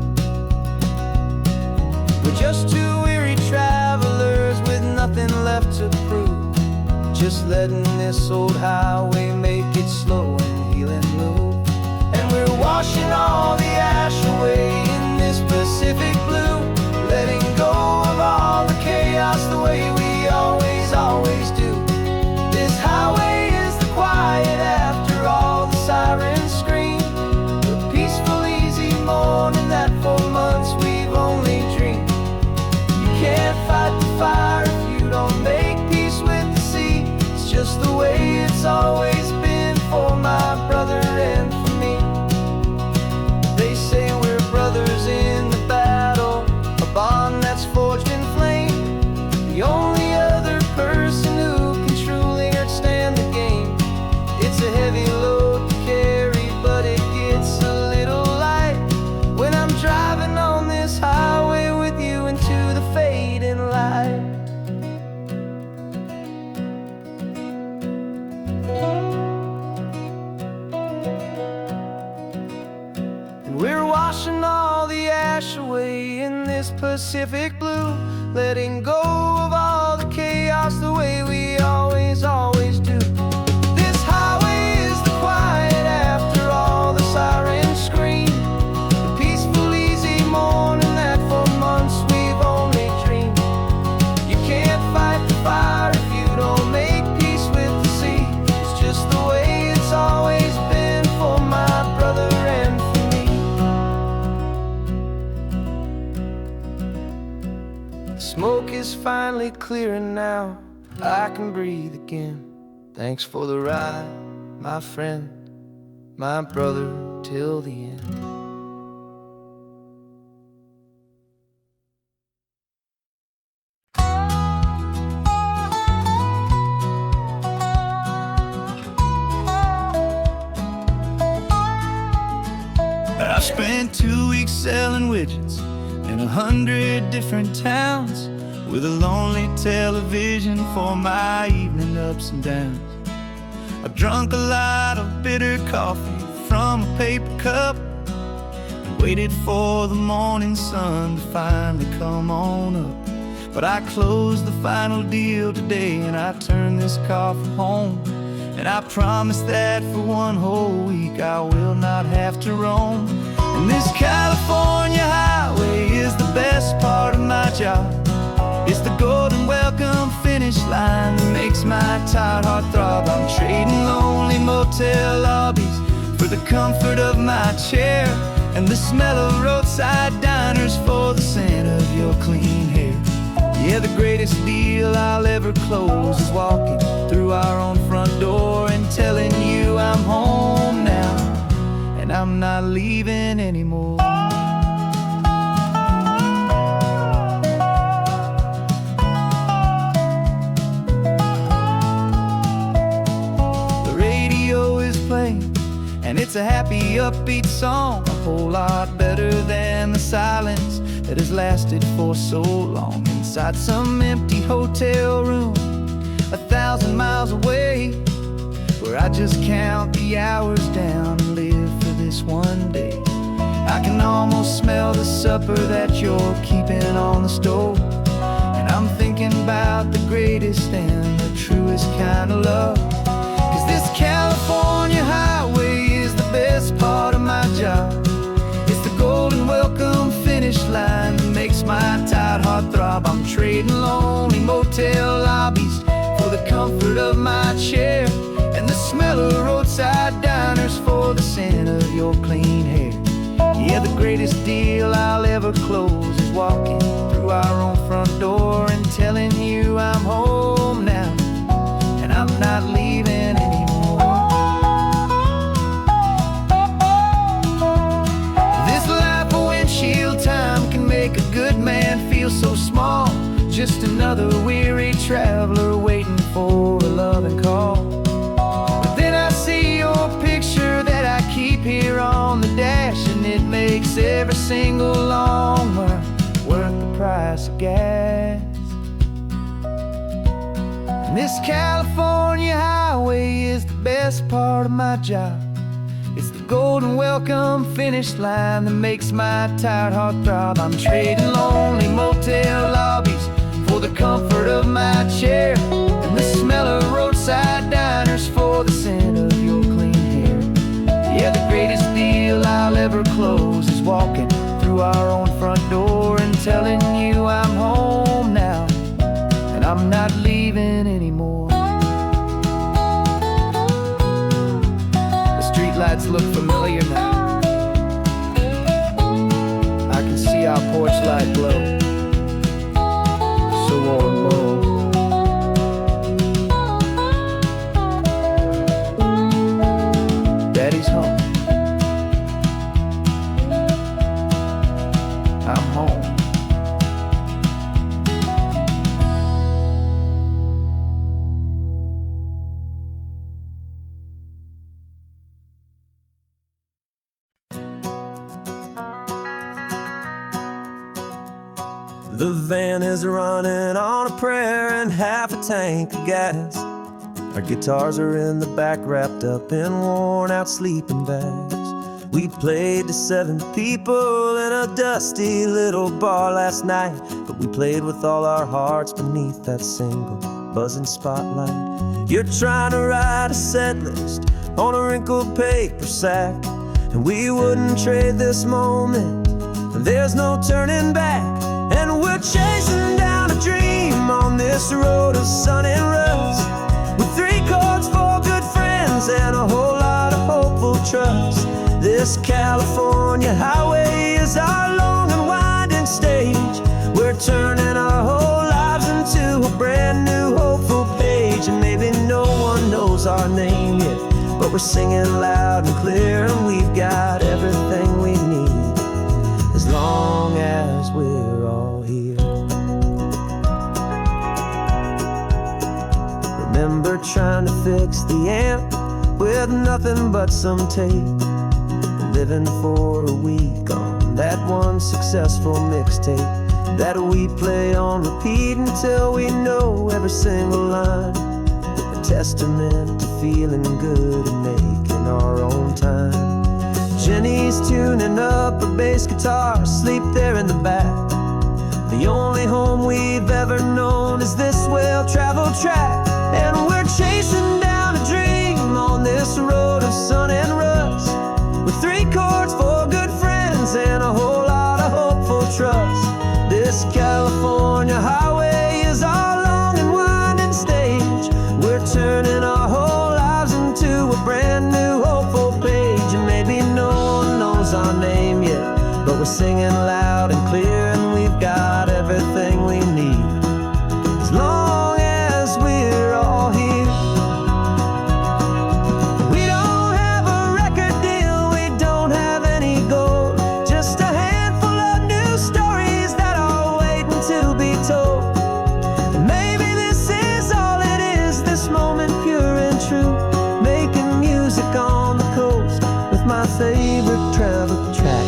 We're just two weary travelers with nothing left to prove, just letting this old highway make it slow and healing move. And we're washing all the ash away in this Pacific blue, letting go of all the chaos the way we always do. This highway is the quiet after all the sirens scream, the peaceful easy morning that for months Pacific blue, letting go of all the chaos the way we always do. This highway is the quiet after all the sirens scream, the peaceful, easy morning that for months we've only dreamed. You can't fight the fire if you don't make peace with the sea. It's just the way it's always been for my brother and for me. The smoke is finally clearing now, I can breathe again. Thanks for the ride, my friend, my brother, till the end. I spent 2 weeks selling widgets in 100 different towns, with a lonely television for my evening ups and downs. I drunk a lot of bitter coffee from a paper cup and waited for the morning sun to finally come on up. But I closed the final deal today and I turned this car for home. And I promise that for one whole week I will not have to roam. And this California highway is the best part of my job. It's the golden welcome finish line that makes my tired heart throb. I'm trading lonely motel lobbies for the comfort of my chair and the smell of roadside diners for the scent of your clean hair. Yeah, the greatest deal I'll ever close is walking through our own front door and telling you I'm home now and I'm not leaving anymore. And it's a happy, upbeat song, a whole lot better than the silence that has lasted for so long. Inside some empty hotel room 1,000 miles away, where I just count the hours down and live for this one day. I can almost smell the supper that you're keeping on the stove, and I'm thinking about the greatest and the truest kind of love. 'Cause this California highway best part of my job. It's the golden welcome finish line that makes my tired heart throb. I'm trading lonely motel lobbies for the comfort of my chair and the smell of roadside diners for the scent of your clean hair. Yeah, the greatest deal I'll ever close is walking through our own front door and telling you I'm home now and I'm not leaving anymore. Time can make a good man feel so small, just another weary traveler waiting for a loving call. But then I see your picture that I keep here on the dash, and it makes every single long mile worth the price of gas. And this California highway is the best part of my job. It's the golden welcome finish line that makes my tired heart throb. I'm trading lonely motel lobbies for the comfort of my chair and the smell of roadside diners for the scent of your clean hair. Yeah, the greatest deal I'll ever close is walking through our own front door and telling you I'm home now and I'm not leaving anymore. Lights look familiar now. I can see our porch light glow, so warm, Daddy's home. I'm home. The van is running on a prayer and half a tank of gas. Our guitars are in the back, wrapped up in worn out sleeping bags. We played to 7 people in a dusty little bar last night, but we played with all our hearts beneath that single buzzing spotlight. You're trying to write a set list on a wrinkled paper sack, and we wouldn't trade this moment. There's no turning back, and we're chasing down a dream on this road of sun and rust, with 3 chords, 4 good friends, and a whole lot of hopeful trust. This California highway is our long and winding stage. We're turning our whole lives into a brand new hopeful page. And maybe no one knows our name yet, but we're singing loud and clear, and we've got everything we need, as long as we're all here. Remember trying to fix the amp with nothing but some tape, living for a week on that one successful mixtape that we play on repeat until we know every single line. A testament to feeling good and making our own time. Jenny's tuning up her bass guitar, asleep there in the back. The only home we've ever known is this well-traveled track, and we're chasing down a dream on this road of sun and rust, with 3 chords, 4 good friends, and a whole lot of hopeful trust. This California highway is our long and winding stage. We're turning our whole lives into a brand new hopeful page. And maybe no one knows our name yet, but we're singing loud and clear, and we've got everything we need, as long as we're all here. My favorite travel track.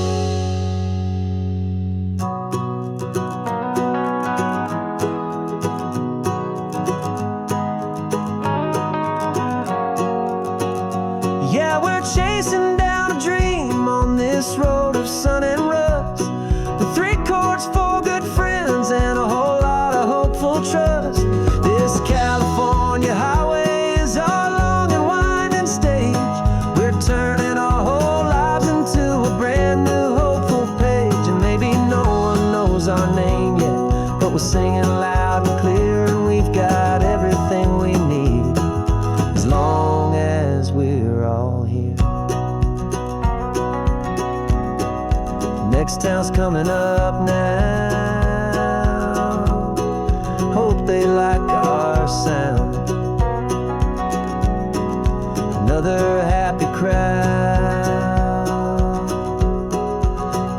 Yeah, we're chasing down a dream on this road of sun and rust, with 3 chords, 4 good friends, and a whole lot of hopeful trust. This California highway is our long and winding stage. We're turning our whole lives into a brand new hopeful page. And maybe no one knows our name yet, but we're singing loud and clear, and we've got everything we need, as long as we're all here. Next town's coming up now, hope they like our sound. Another happy crowd,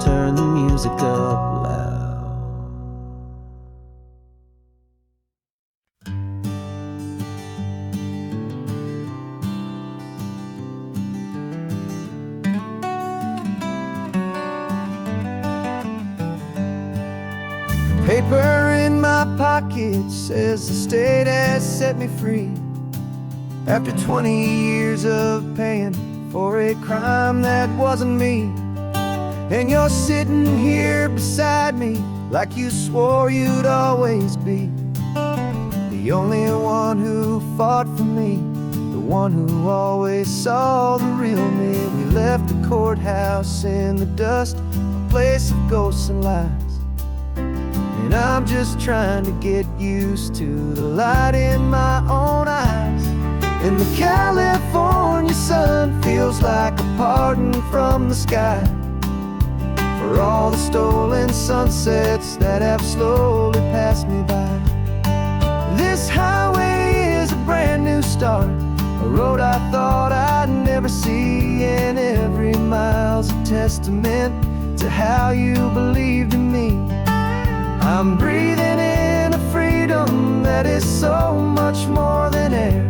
turn the music up loud. Paper in my pocket says the state has set me free, after 20 years of paying for a crime that wasn't me. And you're sitting here beside me like you swore you'd always be, the only one who fought for me, the one who always saw the real me. We left the courthouse in the dust, a place of ghosts and lies, and I'm just trying to get used to the light in my own eyes. And the California sun feels like a pardon from the sky for all the stolen sunsets that have slowly passed me by. This highway is a brand new start, a road I thought I'd never see, and every mile's a testament to how you believed in me. I'm breathing in a freedom that is so much more than air,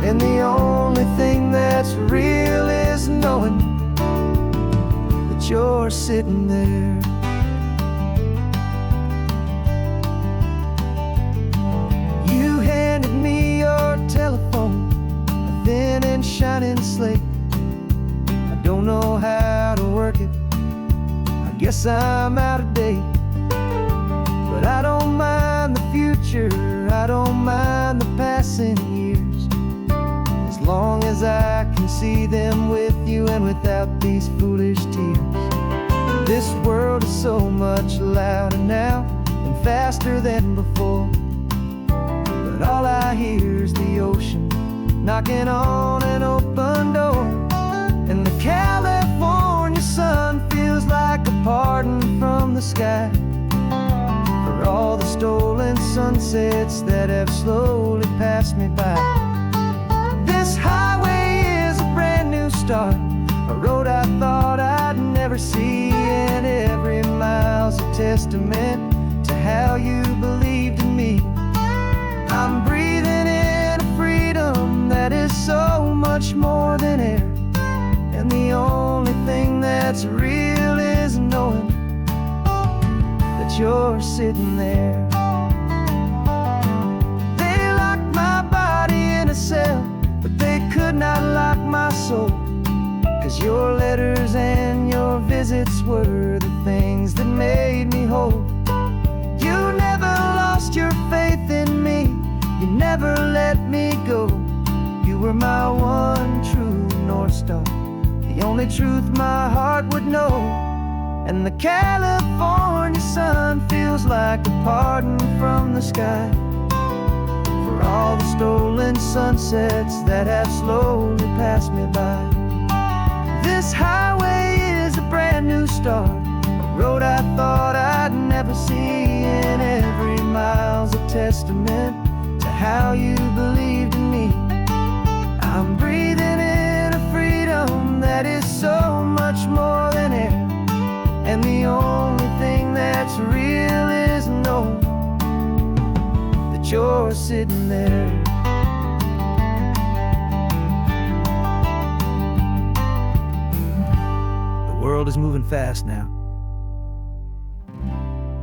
and the only thing that's real is knowing that you're sitting there. You handed me your telephone, a thin and shining slate. I don't know how Guess I'm out of date, but I don't mind the future, I don't mind the passing years, as long as I can see them with you and without these foolish tears. This world is so much louder now and faster than before, but all I hear is the ocean knocking on an open door. And the California sun feels like a pardon from the sky for all the stolen sunsets that have slowly passed me by. This highway is a brand new start, a road I thought I'd never see, and every mile's a testament to how you believed in me. I'm breathing in a freedom that is so much more than air, and the only thing that's real is knowing that you're sitting there. They locked my body in a cell, but they could not lock my soul, 'cause your letters and your visits were the things that made me whole. You never lost your faith in me, you never let me go. You were my one true North Star, the only truth my heart would know. And the California sun feels like a pardon from the sky for all the stolen sunsets that have slowly passed me by. This highway is a brand new start, a road I thought I'd never see, and every mile's a testament to how you believed in me. I'm breathing in a freedom that is so much more than air, and the only thing that's real is knowing that you're sitting there. The world is moving fast now,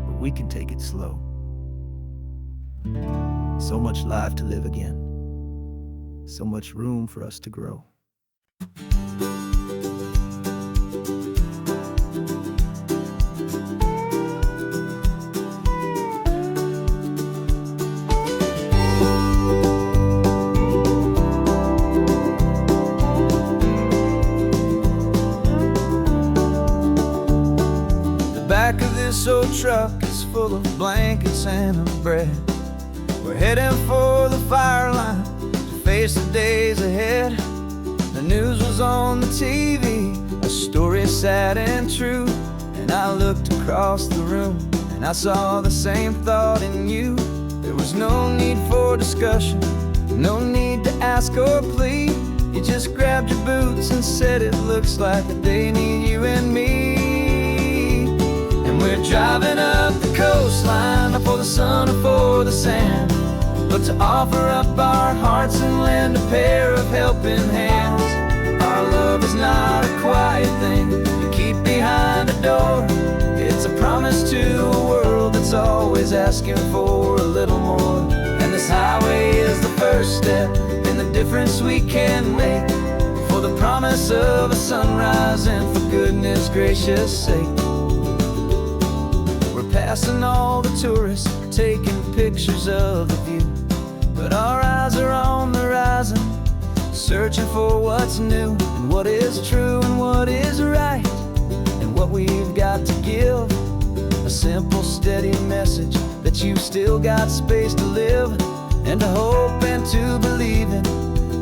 but we can take it slow. So much life to live again, so much room for us to grow. The back of this old truck is full of blankets and of bread. We're heading for the fire line to face the days ahead. The news was on the TV, a story sad and true, and I looked across the room and I saw the same thought in you. There was no need for discussion, no need to ask or plead. You just grabbed your boots and said it looks like the day need you and me. And we're driving up the coastline, not for the sun or for the sand, but to offer up our hearts and lend a pair of helping hands. Our love is not a quiet thing you keep behind a door. It's a promise to a world that's always asking for a little more. And this highway is the first step in the difference we can make, for the promise of a sunrise and for goodness gracious sake. We're passing all the tourists, taking pictures of the view, but our eyes are on the horizon, searching for what's new and what is true and what is right, and what we've got to give. A simple, steady message that you've still got space to live, and to hope and to believe in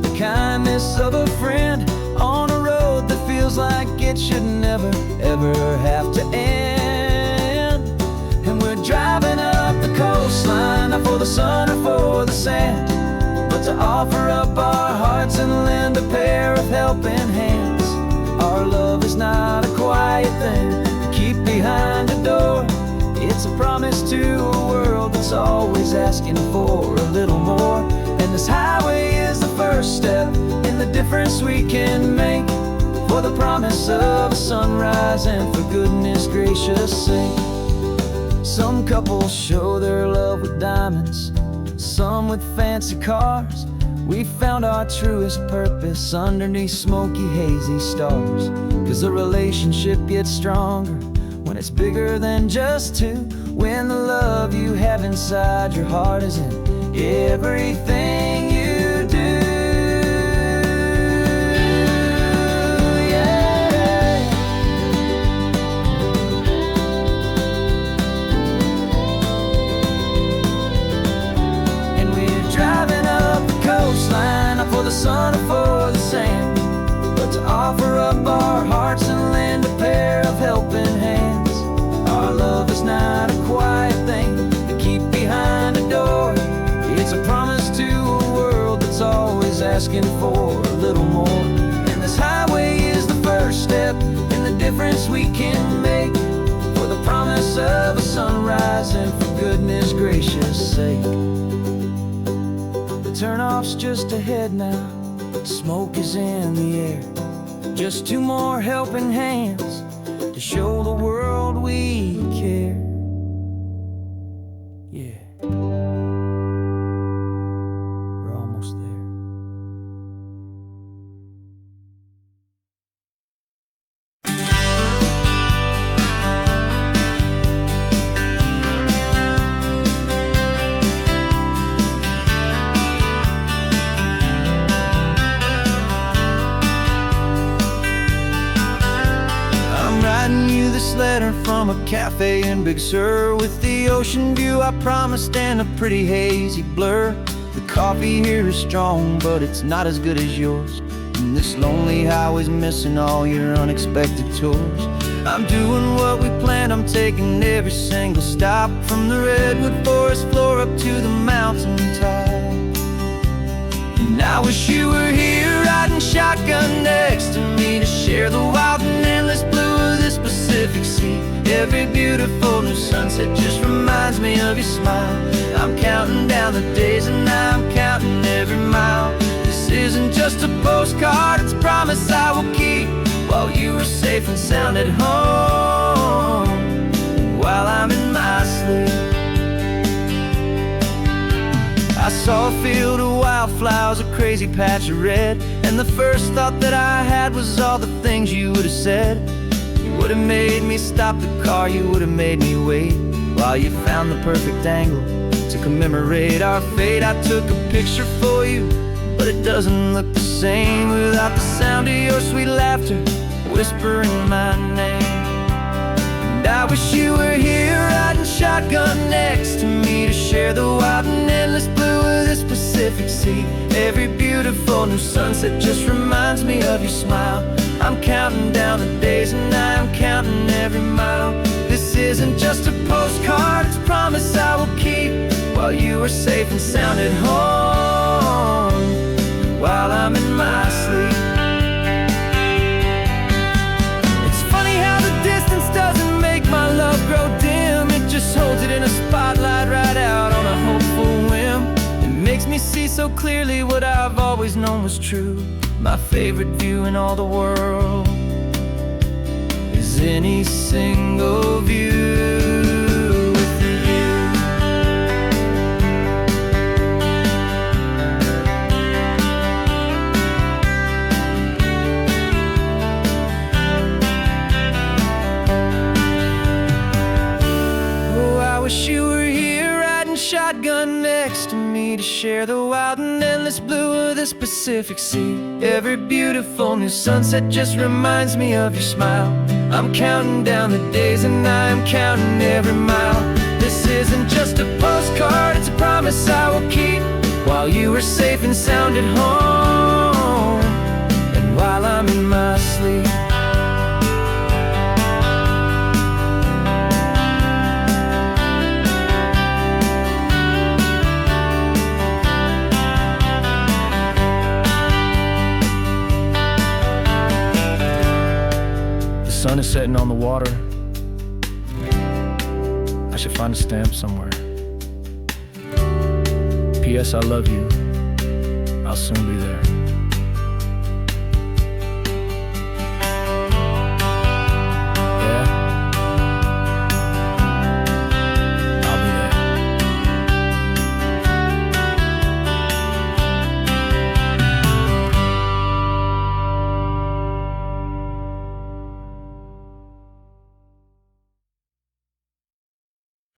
the kindness of a friend on a road that feels like it should never, ever have to end. And we're driving up the coastline, not for the sun or for the sand, but to offer up our hearts and lend a pair of helping hands. Our love is not a quiet thing to keep behind a door. It's a promise to a world that's always asking for a little more. And this highway is the first step in the difference we can make, for the promise of a sunrise and for goodness gracious sake. Some couples show their love with diamonds, some with fancy cars. We found our truest purpose underneath smoky, hazy stars. 'Cause the relationship gets stronger when it's bigger than just two, when the love you have inside your heart is in everything you do. Yeah. And we're driving up the coastline, not for the sun or for the sand, but to offer up our hearts and lend a pair of helping hands. Our love is not a quiet thing to keep behind a door. It's a promise to a world that's always asking for a little more. And this highway is the first step in the difference we can make, for the promise of a sunrise and for goodness gracious sake. The turnoff's just ahead now, smoke is in the air. Just two more helping hands to show the world we care. Yeah. We're almost there. Writing you this letter from a cafe in Big Sur, with the ocean view I promised and a pretty hazy blur. The coffee here is strong, but it's not as good as yours, and this lonely highway's missing all your unexpected tours. I'm doing what we planned, I'm taking every single stop, from the redwood forest floor up to the mountain top. And I wish you were here riding shotgun next to me, to share the wild and endless blue of this Pacific Sea. Every beautiful new sunset just reminds me of your smile. I'm counting down the days and I'm counting every mile. This isn't just a postcard, it's a promise I will keep, while you are safe and sound at home, while I'm in my sleep. I saw a field of wildflowers, a crazy patch of red, and the first thought that I had was all the things you would have said. You would have made me stop the car, you would have made me wait, while you found the perfect angle to commemorate our fate. I took a picture for you, but it doesn't look the same without the sound of your sweet laughter whispering my name. And I wish you were here riding shotgun next to me, to share the wild and endless blue of this Pacific Sea. Every beautiful new sunset just reminds me of your smile. I'm counting down the days and I'm counting every mile. This isn't just a postcard, it's a promise I will keep, while you are safe and sound at home, while I'm in my sleep. It's funny how the distance doesn't make my love grow dim, it just holds it in a spotlight right out on a hopeful whim. It makes me see so clearly what I've always known was true. My favorite view in all the world is any single view with you. Oh, I wish you were here riding shotgun next to me, to share the wild and endless blue of this Pacific Sea. Every beautiful new sunset just reminds me of your smile. I'm counting down the days and I'm counting every mile. This isn't just a postcard, it's a promise I will keep, while you are safe and sound at home, and while I'm in my sleep. The sun is setting on the water. I should find a stamp somewhere. P.S. I love you. I'll soon be there.